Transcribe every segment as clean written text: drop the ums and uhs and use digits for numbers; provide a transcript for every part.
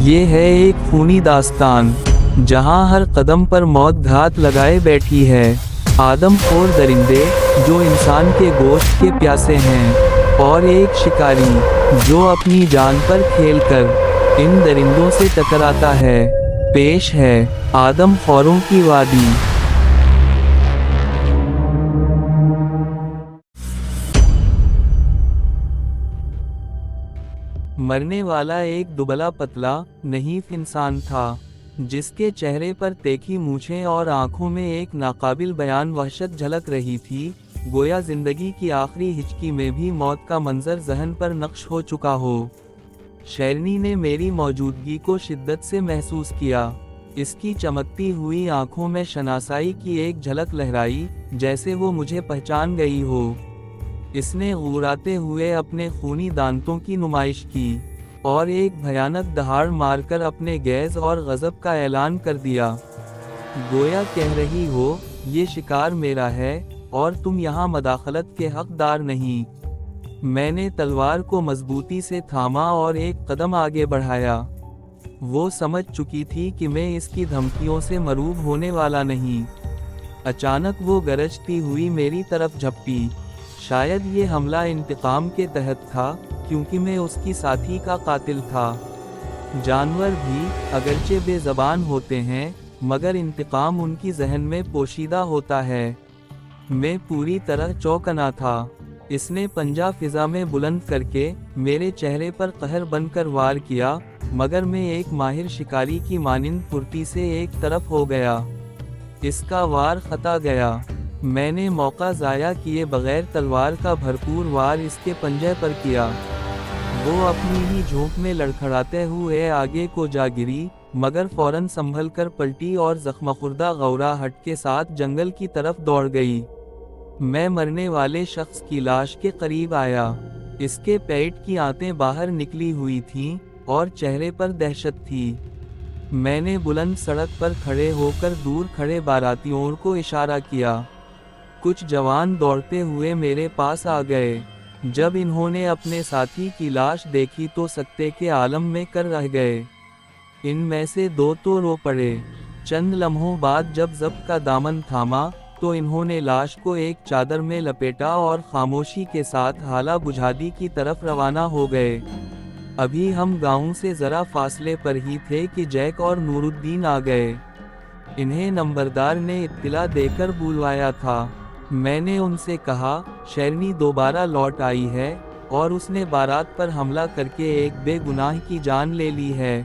یہ ہے ایک خونی داستان جہاں ہر قدم پر موت گھات لگائے بیٹھی ہے۔ آدم خور درندے جو انسان کے گوشت کے پیاسے ہیں، اور ایک شکاری جو اپنی جان پر کھیل کر ان درندوں سے ٹکراتا ہے۔ پیش ہے آدم خوروں کی وادی۔ مرنے والا ایک دبلا پتلا نحیف انسان تھا، جس کے چہرے پر تیکھی مونچھیں اور آنکھوں میں ایک ناقابل بیان وحشت جھلک رہی تھی، گویا زندگی کی آخری ہچکی میں بھی موت کا منظر ذہن پر نقش ہو چکا ہو۔ شیرنی نے میری موجودگی کو شدت سے محسوس کیا۔ اس کی چمکتی ہوئی آنکھوں میں شناسائی کی ایک جھلک لہرائی، جیسے وہ مجھے پہچان گئی ہو۔ اس نے غوراتے ہوئے اپنے خونی دانتوں کی نمائش کی، اور ایک بھیانک دہاڑ مار کر اپنے غیظ اور غضب کا اعلان کر دیا۔ گویا کہہ رہی ہو، یہ شکار میرا ہے، اور تم یہاں مداخلت کے حقدار نہیں۔ میں نے تلوار کو مضبوطی سے تھاما اور ایک قدم آگے بڑھایا۔ وہ سمجھ چکی تھی کہ میں اس کی دھمکیوں سے مرعوب ہونے والا نہیں۔ اچانک وہ گرجتی ہوئی میری طرف جھپٹی۔ شاید یہ حملہ انتقام کے تحت تھا، کیونکہ میں اس کی ساتھی کا قاتل تھا۔ جانور بھی اگرچہ بے زبان ہوتے ہیں، مگر انتقام ان کی ذہن میں پوشیدہ ہوتا ہے۔ میں پوری طرح چوکنا تھا۔ اس نے پنجہ فضا میں بلند کر کے میرے چہرے پر قہر بن کر وار کیا، مگر میں ایک ماہر شکاری کی مانند پھرتی سے ایک طرف ہو گیا۔ اس کا وار خطا گیا۔ میں نے موقع ضائع کیے بغیر تلوار کا بھرپور وار اس کے پنجے پر کیا۔ وہ اپنی ہی جھونک میں لڑکھڑاتے ہوئے آگے کو جا گری، مگر فوراً سنبھل کر پلٹی اور زخمخوردہ غوراہٹ کے ساتھ جنگل کی طرف دوڑ گئی۔ میں مرنے والے شخص کی لاش کے قریب آیا۔ اس کے پیٹ کی آنتیں باہر نکلی ہوئی تھیں، اور چہرے پر دہشت تھی۔ میں نے بلند سڑک پر کھڑے ہو کر دور کھڑے باراتیوں کو اشارہ کیا۔ کچھ جوان دوڑتے ہوئے میرے پاس آ گئے۔ جب انہوں نے اپنے ساتھی کی لاش دیکھی تو سکتے کے عالم میں کر رہ گئے۔ ان میں سے دو تو رو پڑے۔ چند لمحوں بعد جب ضبط کا دامن تھاما، تو انہوں نے لاش کو ایک چادر میں لپیٹا اور خاموشی کے ساتھ حالہ بجھادی کی طرف روانہ ہو گئے۔ ابھی ہم گاؤں سے ذرا فاصلے پر ہی تھے کہ جیک اور نور الدین آ گئے۔ انہیں نمبردار نے اطلاع دے کر بلوایا تھا۔ میں نے ان سے کہا، شیرنی دوبارہ لوٹ آئی ہے، اور اس نے بارات پر حملہ کر کے ایک بے گناہ کی جان لے لی ہے۔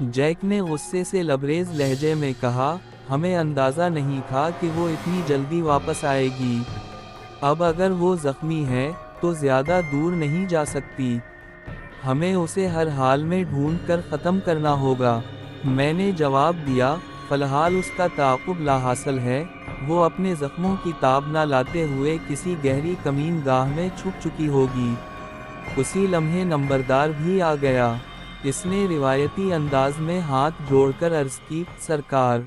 جیک نے غصے سے لبریز لہجے میں کہا، ہمیں اندازہ نہیں تھا کہ وہ اتنی جلدی واپس آئے گی۔ اب اگر وہ زخمی ہے تو زیادہ دور نہیں جا سکتی۔ ہمیں اسے ہر حال میں ڈھونڈ کر ختم کرنا ہوگا۔ میں نے جواب دیا، فی الحال اس کا تعاقب لا حاصل ہے۔ وہ اپنے زخموں کی تاب نہ لاتے ہوئے کسی گہری کمین گاہ میں چھپ چکی ہوگی۔ اسی لمحے نمبردار بھی آ گیا۔ اس نے روایتی انداز میں ہاتھ جوڑ کر عرض کی، سرکار،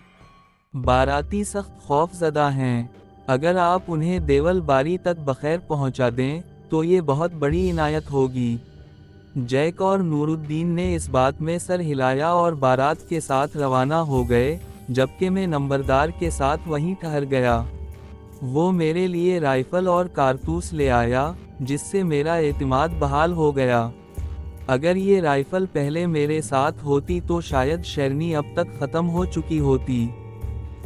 باراتی سخت خوف زدہ ہیں۔ اگر آپ انہیں دیول باری تک بخیر پہنچا دیں تو یہ بہت بڑی عنایت ہوگی۔ جیک اور نور الدین نے اس بات میں سر ہلایا اور بارات کے ساتھ روانہ ہو گئے، جبکہ میں نمبردار کے ساتھ وہیں ٹھہر گیا۔ وہ میرے لیے رائفل اور کارتوس لے آیا، جس سے میرا اعتماد بحال ہو گیا۔ اگر یہ رائفل پہلے میرے ساتھ ہوتی تو شاید شیرنی اب تک ختم ہو چکی ہوتی۔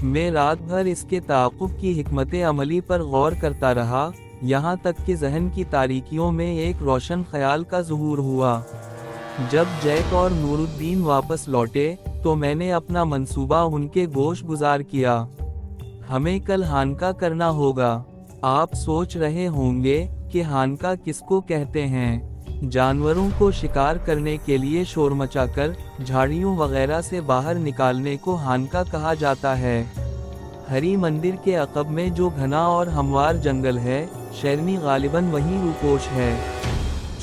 میں رات بھر اس کے تعاقب کی حکمت عملی پر غور کرتا رہا، یہاں تک کہ ذہن کی تاریکیوں میں ایک روشن خیال کا ظہور ہوا۔ جب جیک اور نور الدین واپس لوٹے تو میں نے اپنا منصوبہ ان کے گوش گزار کیا۔ ہمیں کل ہانکا کرنا ہوگا۔ آپ سوچ رہے ہوں گے کہ ہانکا کس کو کہتے ہیں۔ جانوروں کو شکار کرنے کے لیے شور مچا کر جھاڑیوں وغیرہ سے باہر نکالنے کو ہانکا کہا جاتا ہے۔ ہری مندر کے عقب میں جو گھنا اور ہموار جنگل ہے، شیرنی غالباً وہیں روپوش ہے۔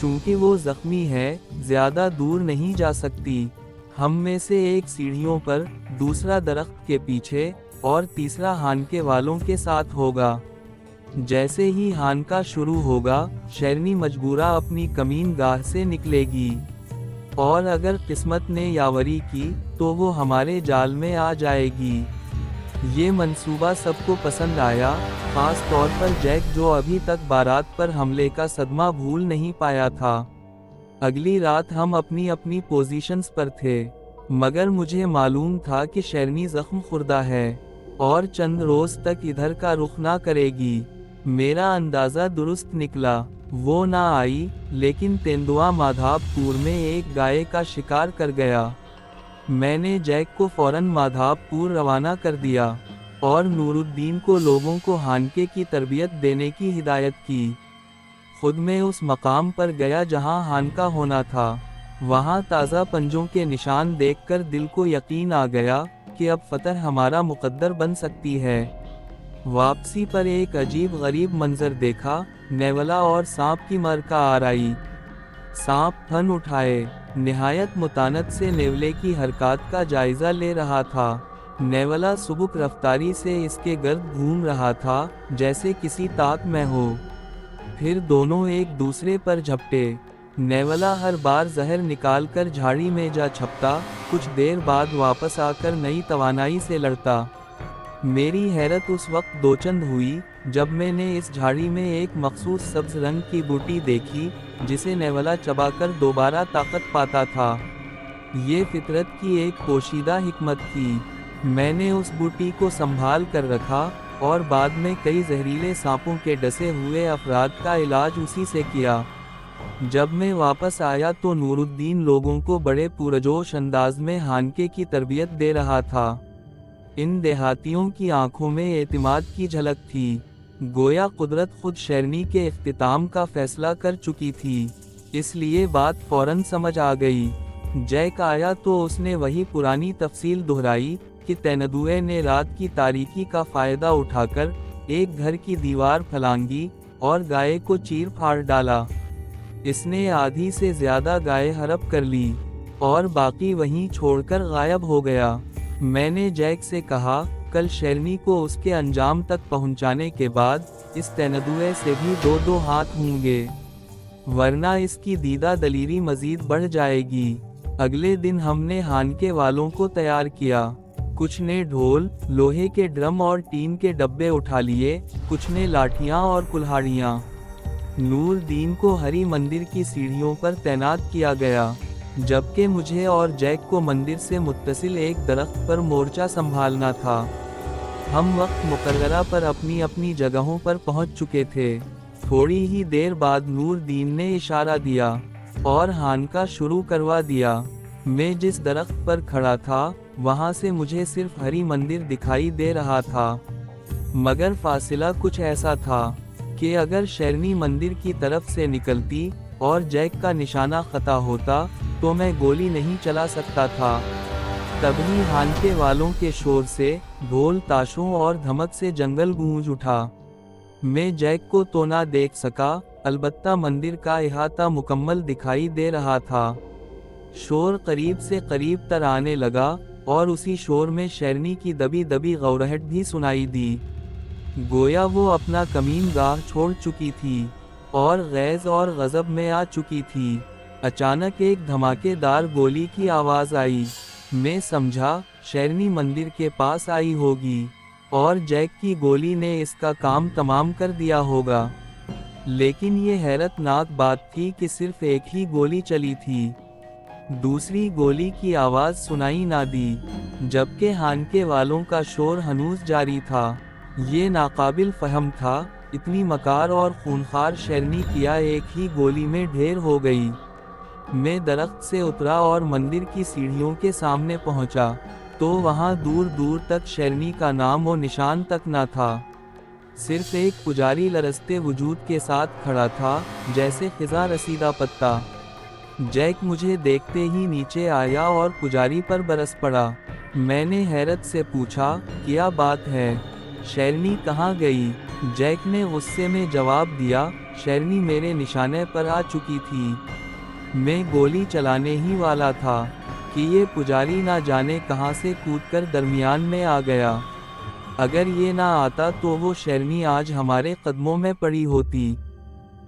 چونکہ وہ زخمی ہے، زیادہ دور نہیں جا سکتی۔ ہم میں سے ایک سیڑھیوں پر، دوسرا درخت کے پیچھے، اور تیسرا ہانکے والوں کے ساتھ ہوگا۔ جیسے ہی ہانکا شروع ہوگا، شیرنی مجبورہ اپنی کمین گاہ سے نکلے گی۔ اور اگر قسمت نے یاوری کی تو وہ ہمارے جال میں آ جائے گی۔ یہ منصوبہ سب کو پسند آیا، خاص طور پر جیک جو ابھی تک بارات پر حملے کا صدمہ بھول نہیں پایا تھا۔ اگلی رات ہم اپنی اپنی پوزیشنز پر تھے، مگر مجھے معلوم تھا کہ شیرنی زخم خوردہ ہے اور چند روز تک ادھر کا رخ نہ کرے گی۔ میرا اندازہ درست نکلا، وہ نہ آئی، لیکن تیندوا مادھاپ پور میں ایک گائے کا شکار کر گیا۔ میں نے جیک کو فوراً مادھاپ پور روانہ کر دیا اور نور الدین کو لوگوں کو ہانکے کی تربیت دینے کی ہدایت کی۔ خود میں اس مقام پر گیا جہاں ہانکا ہونا تھا۔ وہاں تازہ پنجوں کے نشان دیکھ کر دل کو یقین آ گیا کہ اب فتح ہمارا مقدر بن سکتی ہے۔ واپسی پر ایک عجیب غریب منظر دیکھا، نیولا اور سانپ کی مرکا آرائی۔ سانپ پھن اٹھائے نہایت متانت سے نیولے کی حرکات کا جائزہ لے رہا تھا۔ نیولا سبک رفتاری سے اس کے گرد گھوم رہا تھا جیسے کسی طاق میں ہو۔ پھر دونوں ایک دوسرے پر جھپٹے۔ نیولا ہر بار زہر نکال کر جھاڑی میں جا چھپتا، کچھ دیر بعد واپس آ کر نئی توانائی سے لڑتا۔ میری حیرت اس وقت دوچند ہوئی جب میں نے اس جھاڑی میں ایک مخصوص سبز رنگ کی بوٹی دیکھی جسے نیولا چبا کر دوبارہ طاقت پاتا تھا۔ یہ فطرت کی ایک پوشیدہ حکمت تھی۔ میں نے اس بوٹی کو سنبھال کر رکھا اور بعد میں کئی زہریلے سانپوں کے ڈسے ہوئے افراد کا علاج اسی سے کیا۔ جب میں واپس آیا تو نور الدین لوگوں کو بڑے پرجوش انداز میں ہانکے کی تربیت دے رہا تھا۔ ان دیہاتیوں کی آنکھوں میں اعتماد کی جھلک تھی، گویا قدرت خود شیرنی کے اختتام کا فیصلہ کر چکی تھی، اس لیے بات فوراً سمجھ آ گئی۔ جیک آیا تو اس نے وہی پرانی تفصیل دہرائی کہ تیندوے نے رات کی تاریکی کا فائدہ اٹھا کر ایک گھر کی دیوار پھلانگی اور گائے کو چیر پھاڑ ڈالا۔ اس نے آدھی سے زیادہ گائے ہڑپ کر لی اور باقی وہیں چھوڑ کر غائب ہو گیا۔ میں نے جیک سے کہا، کل شیرنی کو اس کے انجام تک پہنچانے کے بعد اس تیندوے سے بھی دو دو ہاتھ ہوں گے، ورنہ اس کی دیدہ دلیری مزید بڑھ جائے گی۔ اگلے دن ہم نے ہانکے والوں کو تیار کیا۔ کچھ نے ڈھول، لوہے کے ڈرم اور ٹین کے ڈبے اٹھا لیے، کچھ نے لاٹھیاں اور کلہاڑیاں۔ نور دین کو ہری مندر کی سیڑھیوں پر تعینات کیا گیا، جبکہ مجھے اور جیک کو مندر سے متصل ایک درخت پر مورچہ سنبھالنا تھا۔ ہم وقت مقررہ پر اپنی اپنی جگہوں پر پہنچ چکے تھے۔ تھوڑی ہی دیر بعد نور دین نے اشارہ دیا اور ہانکا شروع کروا دیا۔ میں جس درخت پر کھڑا تھا وہاں سے مجھے صرف ہری مندر دکھائی دے رہا تھا، مگر فاصلہ کچھ ایسا تھا کہ اگر شیرنی مندر کی طرف سے نکلتی اور جیک کا نشانہ خطا ہوتا تو میں گولی نہیں چلا سکتا تھا۔ تبھی ہانکے والوں کے شور سے، ڈھول تاشوں اور دھمک سے جنگل گونج اٹھا۔ میں جیک کو تو نہ دیکھ سکا، البتہ مندر کا احاطہ مکمل دکھائی دے رہا تھا۔ شور قریب سے قریب تر آنے لگا اور اسی شور میں شیرنی کی دبی دبی غورہٹ بھی سنائی دی، گویا وہ اپنا کمین گاہ چھوڑ چکی تھی اور غیظ اور غضب میں آ چکی تھی۔ اچانک ایک دھماکے دار گولی کی آواز آئی۔ میں سمجھا شیرنی مندر کے پاس آئی ہوگی اور جیک کی گولی نے اس کا کام تمام کر دیا ہوگا، لیکن یہ حیرت ناک بات تھی کہ صرف ایک ہی گولی چلی تھی، دوسری گولی کی آواز سنائی نہ دی، جبکہ ہانکے والوں کا شور ہنوز جاری تھا۔ یہ ناقابل فہم تھا، اتنی مکار اور خونخوار شیرنی کیا ایک ہی گولی میں ڈھیر ہو گئی۔ میں درخت سے اترا اور مندر کی سیڑھیوں کے سامنے پہنچا تو وہاں دور دور تک شیرنی کا نام و نشان تک نہ تھا، صرف ایک پجاری لرزتے وجود کے ساتھ کھڑا تھا جیسے خزاں رسیدہ پتا۔ جیک مجھے دیکھتے ہی نیچے آیا اور پجاری پر برس پڑا۔ میں نے حیرت سے پوچھا، کیا بات ہے؟ شیرنی کہاں گئی؟ جیک نے غصے میں جواب دیا، شیرنی میرے نشانے پر آ چکی تھی، میں گولی چلانے ہی والا تھا کہ یہ پجاری نہ جانے کہاں سے کود کر درمیان میں آ گیا۔ اگر یہ نہ آتا تو وہ شیرنی آج ہمارے قدموں میں پڑی ہوتی۔